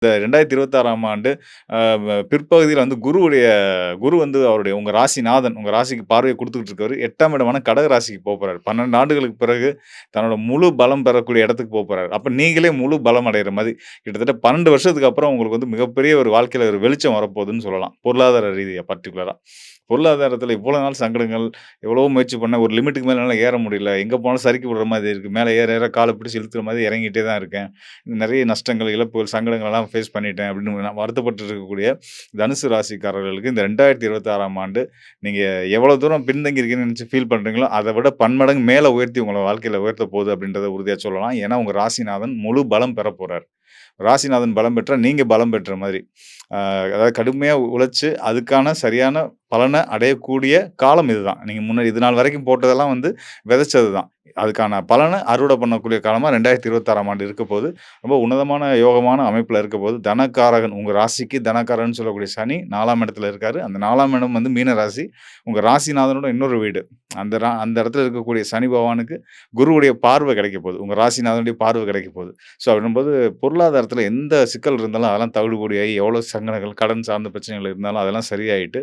இந்த 2026ஆம் ஆண்டு பிற்பகுதியில வந்து குரு வந்து அவருடைய உங்க ராசிநாதன், உங்க ராசிக்கு பார்வைய குடுத்துக்கிட்டு இருக்காரு. 8ஆம் இடமான கடக ராசிக்கு போப்போறாரு. 12 ஆண்டுகளுக்கு பிறகு தன்னோட முழு பலம் பெறக்கூடிய இடத்துக்கு போப்போறாரு. அப்ப நீங்களே முழு பலம் அடையிற மாரி, கிட்டத்தட்ட 12 வருஷத்துக்கு அப்புறம் உங்களுக்கு வந்து மிகப்பெரிய ஒரு வாழ்க்கையில ஒரு வெளிச்சம் வரப்போதுன்னு சொல்லலாம். பொருளாதார ரீதியா பர்ட்டிகுலரா. பொருளாதாரத்தில இவ்வளோ நாள் சங்கடங்கள், எவ்வளவோ முயற்சி பண்ணேன். ஒரு லிமிட்டுக்கு மேல என்னால ஏற முடியல. எங்க போனாலும் சறுக்கி விடுற மாதிரி இருக்கு. மேல ஏற ஏற கால பிடிச்சு இழுத்துற மாதிரி இறங்கிட்டே தான் இருக்கேன். நெறைய நஷ்டங்கள், இழப்புகள், சங்கடங்கள்லாம் ஃபேஸ் பண்ணிட்டேன் அப்படின்னு நான் வருத்தப்பட்டு இருக்கக்கூடிய தனுசு ராசிக்காரர்களுக்கு இந்த 2026ஆம் ஆண்டு நீங்க எவ்வளோ தூரம் பின்தங்கி இருக்கீங்கன்னு நெனச்சு ஃபீல் பண்றீங்களோ, அத விட பன்மடங்கு மேல உயர்த்தி உங்கள வாழ்க்கையில உயர்த்த போகுது அப்படின்றத உறுதியா சொல்லலாம். ஏன்னா, உங்க ராசிநாதன் முழு பலம் பெறப் போறார். ராசிநாதன் பலம் பெற்றா, நீங்க பலம் பெற்ற மாரி. அதாவது கடுமையா உழைச்சு, அதுக்கான சரியான பலன அடையக்கூடிய காலம் இதுதான். நீங்க முன்னாடி இது நாள் வரைக்கும் போட்டதெல்லாம் வந்து விதைச்சது தான். அதுக்கான பலன அறுவடை பண்ணக்கூடிய காலமா 2026ஆம் ஆண்டு இருக்கப்போது. ரொம்ப உன்னதமான யோகமான அமைப்புல இருக்கப்போது. தனகாரகன் உங்க ராசிக்கு தனகாரகன்னு சொல்லக்கூடிய சனி 4ஆம் இடத்துல இருக்காரு. அந்த 4ஆம் இடம் வந்து மீன ராசி. உங்க ராசிநாதனோட இன்னொரு வீடு. அந்த இடத்துல இருக்கக்கூடிய சனி பகவானுக்கு குருவுடைய பார்வை கிடைக்க போகுது. உங்க ராசிநாதனுடைய பார்வை கிடைக்க போகுது. ஸோ அப்படின்னும்போது பொருளாதாரத்தில எந்த சிக்கல் இருந்தாலும் அதெல்லாம் தவிடுபொடியாகி எவ்வளோ சங்கடங்கள், கடன் சார்ந்த பிரச்சனைகள் இருந்தாலும் அதெல்லாம் சரியாயிட்டு